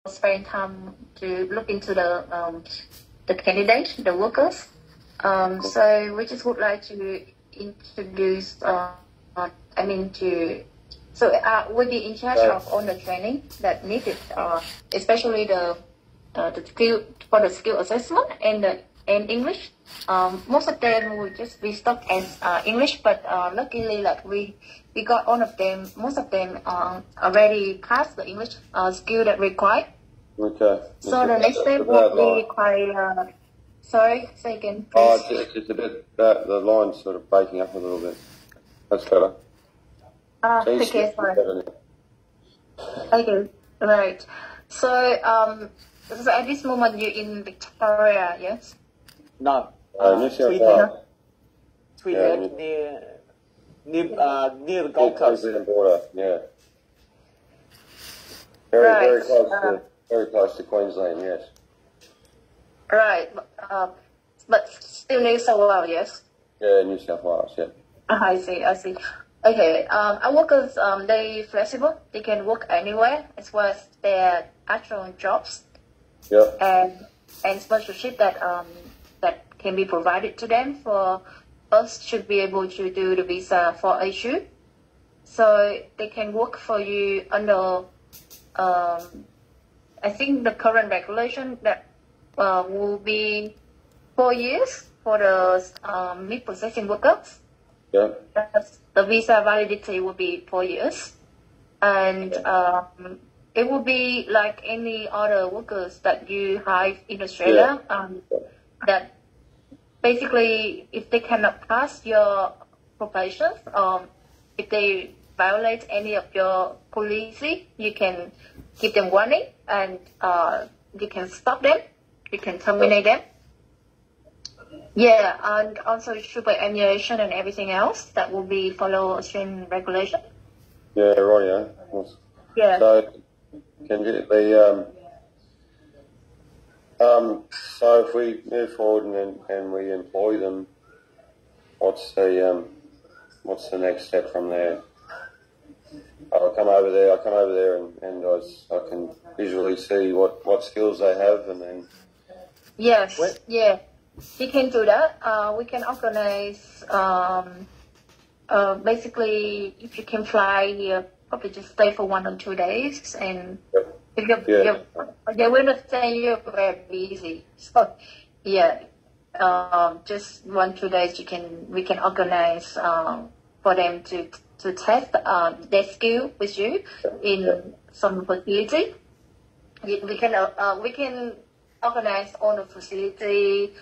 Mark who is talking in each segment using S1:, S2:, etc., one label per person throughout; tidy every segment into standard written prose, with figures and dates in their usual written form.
S1: spend time to look into the candidate, the workers. So we just would like to introduce. We'll be in charge of all the training that needed, especially the skill assessment and English. Most of them will just be stuck as English, but luckily, like we got all of them. Most of them already passed the English skill that required.
S2: Okay.
S1: So the next step will be require. Sorry, say again, please.
S2: It's a bit the line's sort of breaking up a little bit. That's better.
S1: Okay, sorry. Okay, right. So at this moment you're in Victoria, yes?
S3: No.
S2: New South Wales.
S3: Sweden, near the Gold Coast.
S2: Border, yeah. Very close to Queensland, yes.
S1: Right, but still New South Wales, yes?
S2: Yeah, New South Wales, yeah.
S1: I see. Okay, our workers, they flexible. They can work anywhere as well as their actual jobs.
S2: Yeah.
S1: And sponsorship that can be provided to them for us should be able to do the visa for issue. So they can work for you under, I think the current regulation that will be 4 years for the meat processing workers.
S2: Yeah.
S1: The visa validity will be 4 years, and it will be like any other workers that you hire in Australia. That basically, if they cannot pass your probation, if they violate any of your policy, you can give them warning, and you can stop them. You can terminate them. Yeah, and also superannuation and everything else that will be follow Australian regulation.
S2: Yeah, right.
S1: Yeah.
S2: So can you be so if we move forward and we employ them, what's the next step from there? I come over there and I can visually see what skills they have, and then.
S1: Yes. Yeah. You can do that. We can organize. Basically, if you can fly here, probably just stay for 1 or 2 days, and if they will not say you're very busy. So, yeah, just 1 or 2 days. We can organize for them to test their skill with you in some facility. We can organize all the facility.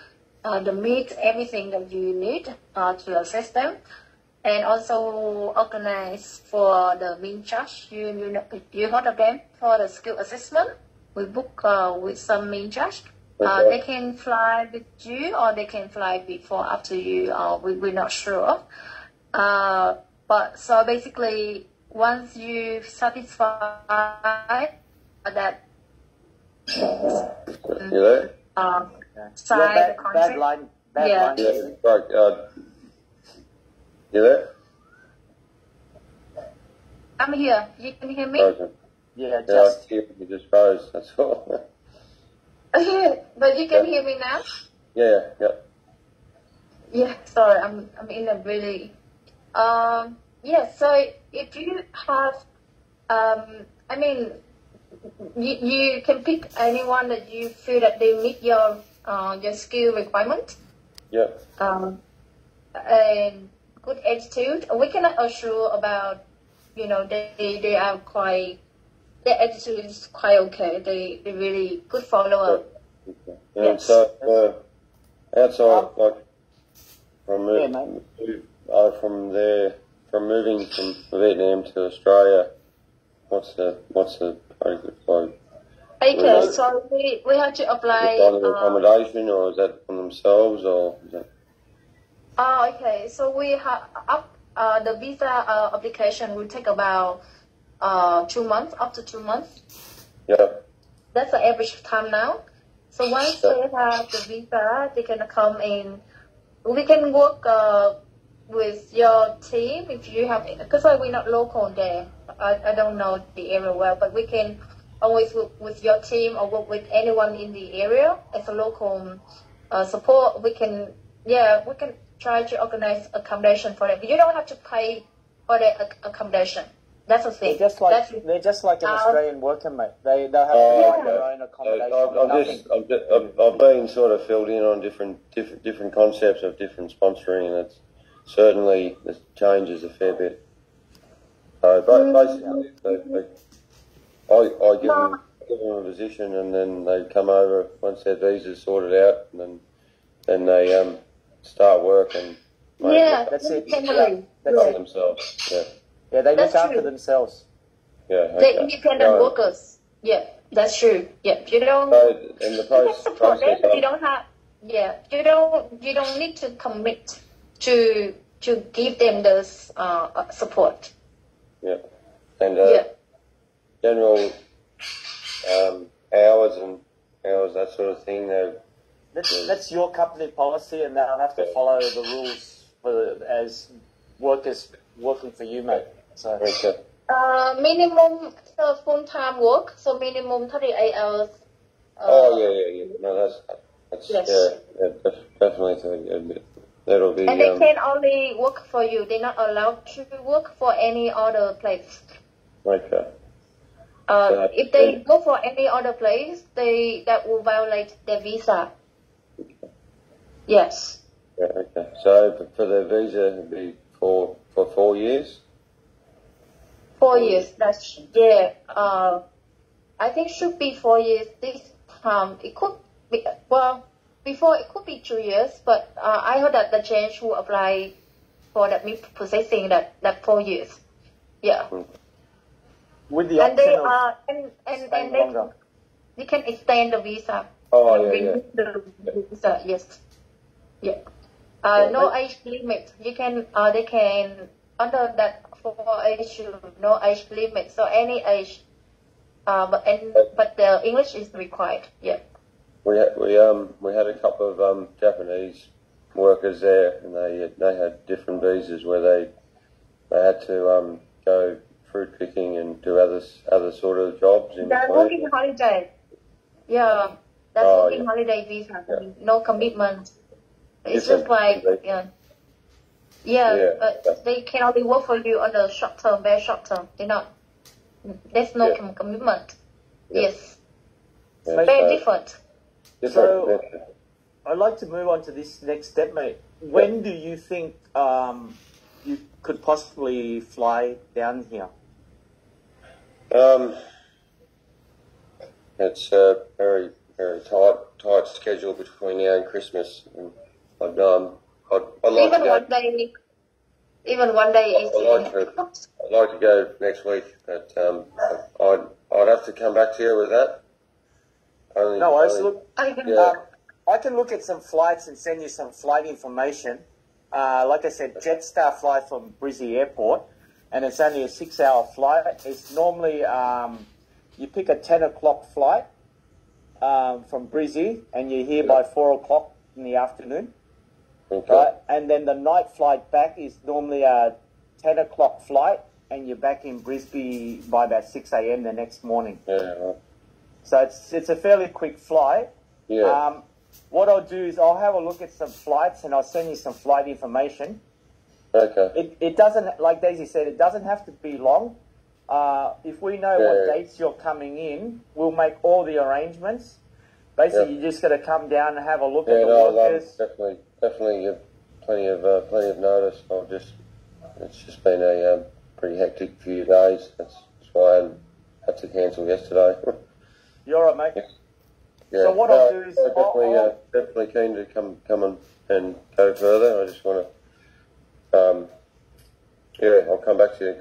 S1: The meat, everything that you need to assess them, and also organize for the mean charge. You heard of them for the skill assessment. We book with some mean charge. They can fly with you, or they can fly before after you. We're not sure. But so basically, once you satisfy that.
S2: You there?
S1: Sign the contract.
S3: Bad line.
S2: Yeah, right. You there?
S1: I'm here. You can hear me?
S2: Okay.
S3: Yeah,
S2: You just froze, that's all.
S1: But you can hear me now?
S2: Yeah.
S1: Yeah, sorry, I'm in a really so if you have you can pick anyone that you feel that they meet your skill requirement.
S2: Yeah.
S1: And good attitude. We cannot assure about, they are quite, their attitude is quite okay. They really good follower.
S2: Okay.
S1: Yes.
S2: And so outside, like from moving from Vietnam to Australia, what's the like?
S1: Okay, so we have to apply.
S2: Is that accommodation, or is that on themselves, or is that?
S1: Oh, okay. So we have the visa application will take about 2 months, up to 2 months.
S2: Yeah.
S1: That's the average time now. So once they have the visa, they can come in. We can work with your team if you have, because we're not local there. I don't know the area well, but we can always work with your team or work with anyone in the area as a local support, we can try to organize accommodation for them. You don't have to pay for the accommodation. That's the thing.
S3: They're just like an Australian worker, mate. They'll have their own accommodation.
S2: I've been sort of filled in on different concepts of different sponsoring, and it's certainly it changes a fair bit. So basically, I give them a position, and then they come over once their visa's sorted out, and then they start work and
S3: that's it. That's it
S2: themselves. Yeah.
S3: Yeah, they look after themselves.
S2: Yeah, okay.
S1: They're independent workers. Yeah, that's true. Yeah, you don't.
S2: So in the
S1: support them.
S2: process,
S1: You don't have. Yeah, you don't need to commit to give them the support.
S2: Yeah, and general hours that sort of thing.
S3: That's your company policy, and they'll have to follow the rules as workers working for you, mate. So
S1: minimum full-time work, so minimum 38 hours.
S2: Yeah. No, that's
S1: yes.
S2: Definitely. That'll be.
S1: And they can only work for you. They're not allowed to work for any other place.
S2: Okay.
S1: If they go for any other place, that will violate their visa. Yes.
S2: Yeah, okay. So for the visa, it'd be for 4 years.
S1: 4 years. That's I think should be 4 years. This time it could be before it could be 2 years, but I heard that the change will apply for that me possessing that 4 years. Yeah.
S3: With the option
S1: they can extend the visa. The visa, yes. Yeah. No age limit. They can under that 4 age, no age limit. So any age, but the English is required. Yeah.
S2: We had a couple of Japanese workers there, and they had different visas where they had to go fruit picking and do other sort of jobs in
S1: That's working holiday. Yeah, that's working holiday visa. Yeah. No commitment. It's just like they can only work for you on the short term, very short term. There's no commitment. Yeah. Yes, very different.
S3: So I'd like to move on to this next step, mate. When do you think you could possibly fly down here?
S2: It's a very, very tight schedule between now and Christmas. And I'd like
S1: even one day is.
S2: I'd like to go next week, but I'd have to come back to you with that.
S3: I can look at some flights and send you some flight information. Like I said, Jetstar fly from Brizzy Airport, and it's only a 6-hour flight. It's normally you pick a 10 o'clock flight from Brizzy, and you're here by 4 o'clock in the afternoon.
S2: Okay.
S3: Right? And then the night flight back is normally a 10 o'clock flight, and you're back in Brisbane by about 6 a.m. the next morning.
S2: Yeah.
S3: So it's a fairly quick flight.
S2: Yeah.
S3: What I'll do is I'll have a look at some flights, and I'll send you some flight information.
S2: Okay.
S3: It doesn't, like Daisy said, it doesn't have to be long. If we know what dates you're coming in, we'll make all the arrangements. Basically, you just got to come down and have a look at the workers.
S2: Definitely give plenty of notice. It's just been a pretty hectic few days. That's why I had to cancel yesterday.
S3: You're all right, mate.
S2: Yeah.
S3: So what I'll do is
S2: definitely keen to come and go further. I just want to I'll come back to you and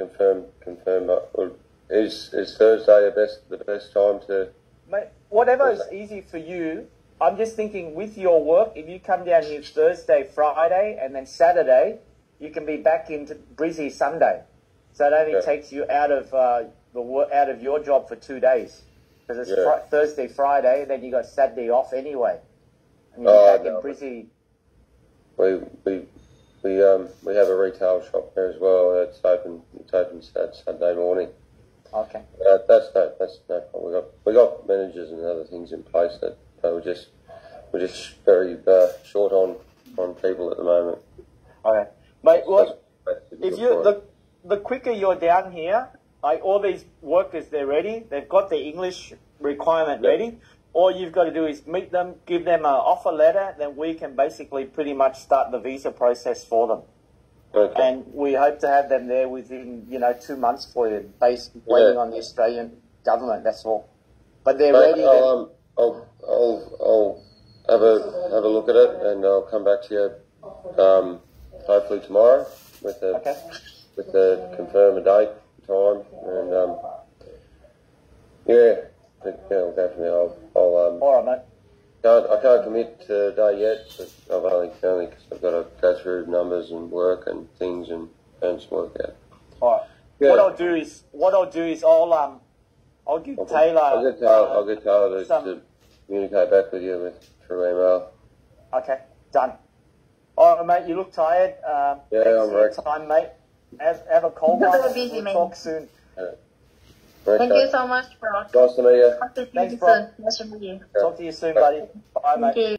S2: confirm. Is Thursday the best time to?
S3: Mate, whatever is easy for you. I'm just thinking with your work, if you come down here Thursday, Friday, and then Saturday, you can be back into Brizzy Sunday. So it only takes you out of your job for 2 days. Because it's Thursday, Friday, then you got Saturday off anyway. And you're back in Brizzy.
S2: We have a retail shop there as well. It's open Saturday morning.
S3: Okay.
S2: That's no problem. We got managers and other things in place that we're just very short on people at the moment.
S3: Okay, mate. Well, if you the quicker you're down here, all these workers, they're ready. They've got the English requirement ready. All you've got to do is meet them, give them an offer letter, then we can basically pretty much start the visa process for them.
S2: Okay.
S3: And we hope to have them there within 2 months for you, waiting on the Australian government. That's all. But they're ready.
S2: I'll have a look at it, and I'll come back to you hopefully tomorrow with a confirm a date, time, and we'll go from there.
S3: All right, mate.
S2: I can't commit today yet, but I've only because I've got to go through numbers and work and things and some work out.
S3: All right. Yeah. What I'll do is I'll give Taylor.
S2: I'll get Taylor to communicate back with you through email.
S3: Okay, done. All right, mate. You look tired.
S2: I'm
S3: ready. Time, mate. Have a cold one. We'll talk soon.
S1: Thank you so much, bro.
S2: Nice to meet you.
S3: Thanks, bro.
S1: Nice to meet you.
S3: Talk to you soon, buddy. Bye, mate.
S1: Thank you.